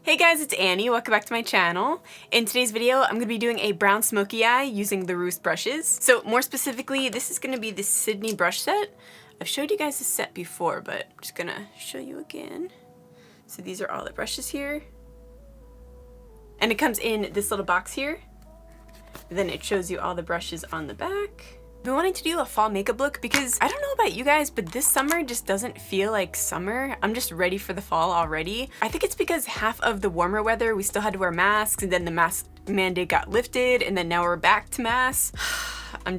Hey guys, it's Annie. Welcome back to my channel. In today's video, I'm going to be doing a brown smoky eye using the Laruce brushes. So more specifically, this is going to be the Sydney brush set. I've showed you guys this set before, but I'm just going to show you again. So these are all the brushes here. And it comes in this little box here. Then it shows you all the brushes on the back. I've been wanting to do a fall makeup look because I don't know about you guys, but this summer just doesn't feel like summer. I'm just ready for the fall already. I think it's because half of the warmer weather we still had to wear masks, and then the mask mandate got lifted, and then now we're back to masks. I'm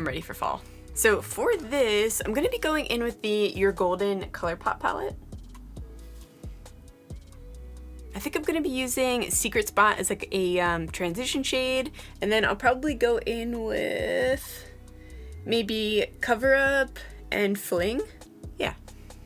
ready for fall. So for this, I'm gonna be going in with the Your Golden ColourPop palette. I think I'm gonna be using Secret Spot as like a transition shade, and then I'll probably go in with maybe Cover Up and Fling. Yeah.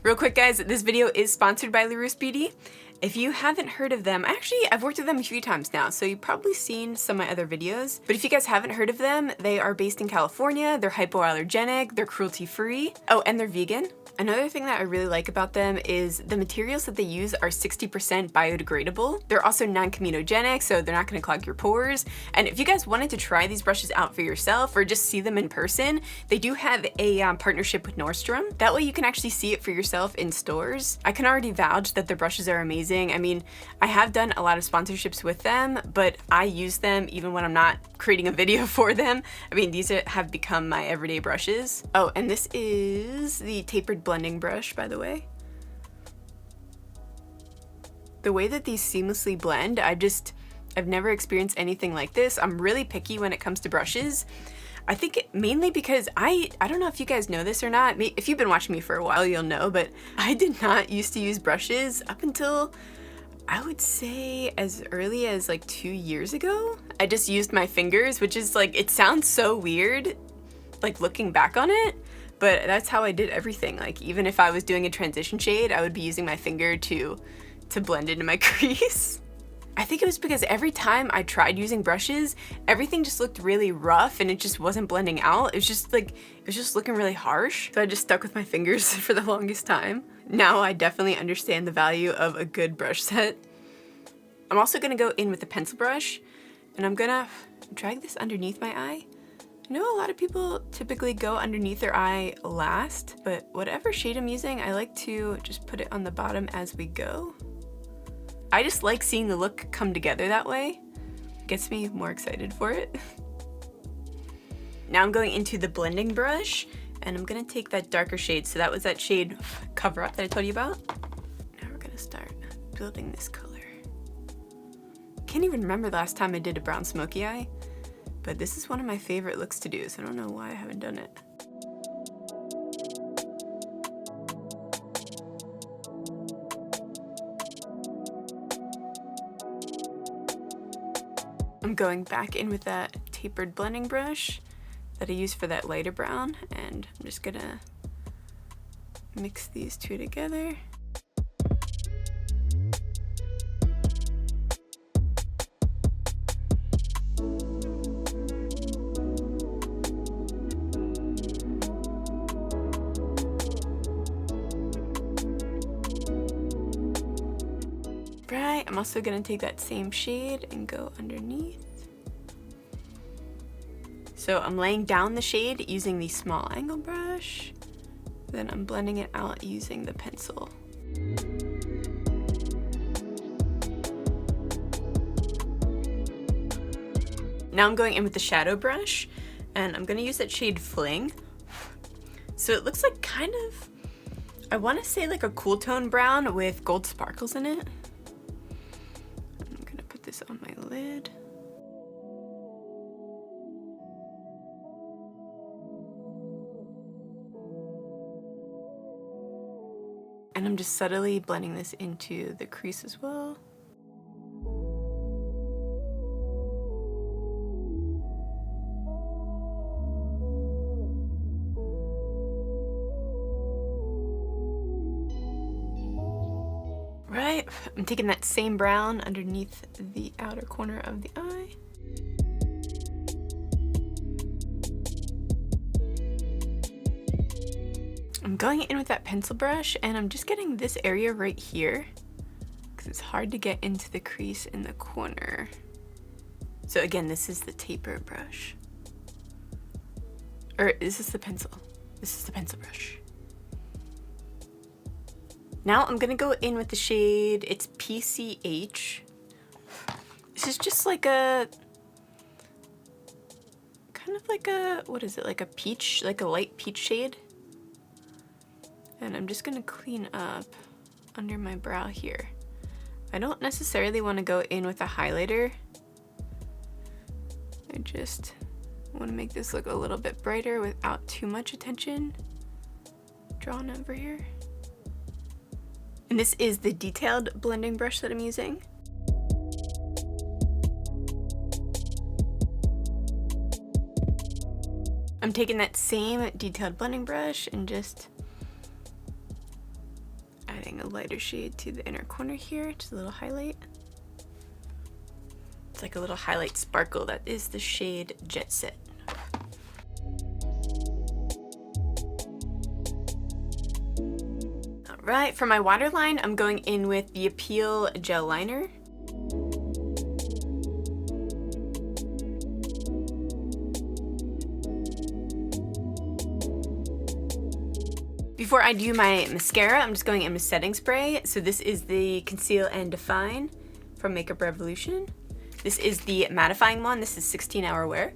Real quick guys, this video is sponsored by Laruce Beauty. If you haven't heard of them, I've worked with them a few times now, so you've probably seen some of my other videos. But if you guys haven't heard of them, they are based in California, they're hypoallergenic, they're cruelty-free. Oh, and they're vegan. Another thing that I really like about them is the materials that they use are 60% biodegradable. They're also non-comedogenic, so they're not gonna clog your pores. And if you guys wanted to try these brushes out for yourself or just see them in person, they do have a partnership with Nordstrom. That way you can actually see it for yourself in stores. I can already vouch that the brushes are amazing. I mean, I have done a lot of sponsorships with them, but I use them even when I'm not creating a video for them. I mean, these have become my everyday brushes. Oh, and this is the tapered blending brush, by the way. The way that these seamlessly blend, I've never experienced anything like this. I'm really picky when it comes to brushes. I think mainly because I don't know if you guys know this or not. If you've been watching me for a while, you'll know, but I did not used to use brushes up until I would say as early as like 2 years ago. I just used my fingers, which is like, it sounds so weird, like looking back on it, but that's how I did everything. Like even if I was doing a transition shade, I would be using my finger to blend into my crease. I think it was because every time I tried using brushes, everything just looked really rough and it just wasn't blending out. It was just looking really harsh. So I just stuck with my fingers for the longest time. Now I definitely understand the value of a good brush set. I'm also gonna go in with a pencil brush and I'm gonna drag this underneath my eye. I know a lot of people typically go underneath their eye last, but whatever shade I'm using, I like to just put it on the bottom as we go. I just like seeing the look come together that way. Gets me more excited for it. Now I'm going into the blending brush and I'm gonna take that darker shade. So that was that shade Cover Up that I told you about. Now we're gonna start building this color. Can't even remember the last time I did a brown smoky eye, but this is one of my favorite looks to do, so I don't know why I haven't done it. I'm going back in with that tapered blending brush that I used for that lighter brown, and I'm just gonna mix these two together. Right, I'm also gonna take that same shade and go underneath. So I'm laying down the shade using the small angle brush, then I'm blending it out using the pencil. Now I'm going in with the shadow brush, and I'm gonna use that shade Fling. So it looks like kind of, I wanna say like a cool tone brown with gold sparkles in it. I'm gonna put this on my lid. And I'm just subtly blending this into the crease as well. Right, I'm taking that same brown underneath the outer corner of the eye. I'm going in with that pencil brush and I'm just getting this area right here because It's hard to get into the crease in the corner. So again, this is the taper brush. Or is this the pencil? This is the pencil brush. Now I'm gonna go in with the shade, it's PCH. This is just like a, kind of like a, what is it, like a peach, like a light peach shade. And I'm just gonna clean up under my brow here. I don't necessarily wanna go in with a highlighter. I just wanna make this look a little bit brighter without too much attention drawn over here. And this is the detailed blending brush that I'm using. I'm taking that same detailed blending brush and just adding a lighter shade to the inner corner here, just a little highlight. It's like a little highlight sparkle. That is the shade Jet Set. All right, for my waterline, I'm going in with the Appeal Gel Liner. Before I do my mascara, I'm just going in with setting spray. So this is the Conceal and Define from Makeup Revolution. This is the mattifying one. This is 16-hour wear.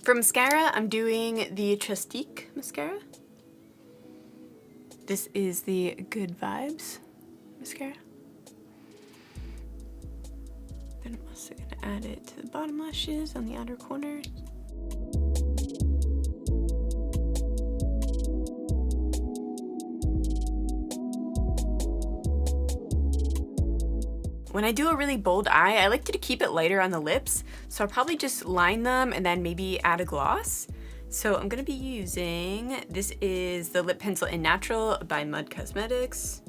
For mascara, I'm doing the Trustique mascara. This is the Good Vibes mascara. Then I'm also going to add it to the bottom lashes on the outer corners. When I do a really bold eye, I like to keep it lighter on the lips, so I'll probably just line them and then maybe add a gloss. So I'm gonna be using, this is the lip pencil in Natural by Mud Cosmetics.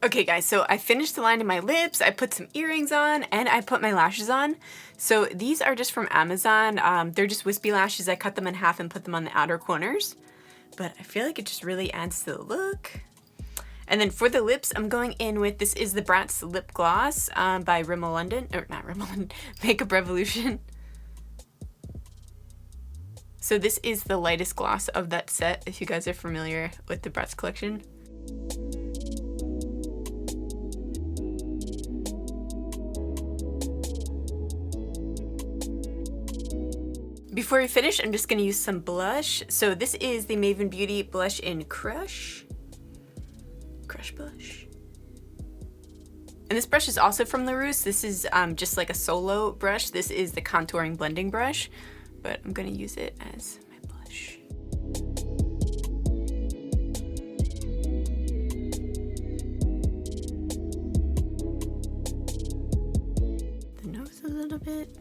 Okay guys, so I finished lining my lips, I put some earrings on, and I put my lashes on. So these are just from Amazon. They're just wispy lashes. I cut them in half and put them on the outer corners. But I feel like it just really adds to the look. And then for the lips, I'm going in with, this is the Bratz Lip Gloss by Rimmel London, or not Rimmel London, Makeup Revolution. So this is the lightest gloss of that set, if you guys are familiar with the Bratz collection. Before we finish, I'm just gonna use some blush. So this is the Maven Beauty Blush in Crush Blush. And this brush is also from Laruce. This is just like a solo brush. This is the contouring blending brush, but I'm gonna use it as my blush. The nose a little bit.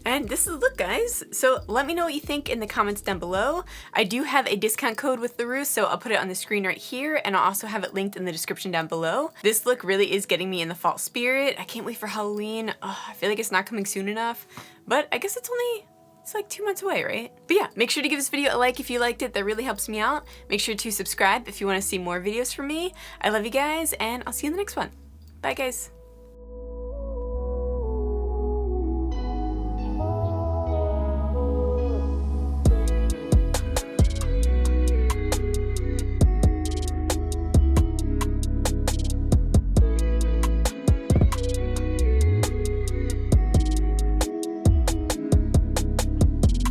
And this is the look, guys. So let me know what you think in the comments down below. I do have a discount code with Laruce, so I'll put it on the screen right here, and I'll also have it linked in the description down below. This look really is getting me in the fall spirit. I can't wait for Halloween. Oh, I feel like it's not coming soon enough, but I guess it's like 2 months away, right? But yeah, make sure to give this video a like if you liked it. That really helps me out. Make sure to subscribe if you want to see more videos from me. I love you guys, and I'll see you in the next one. Bye, guys.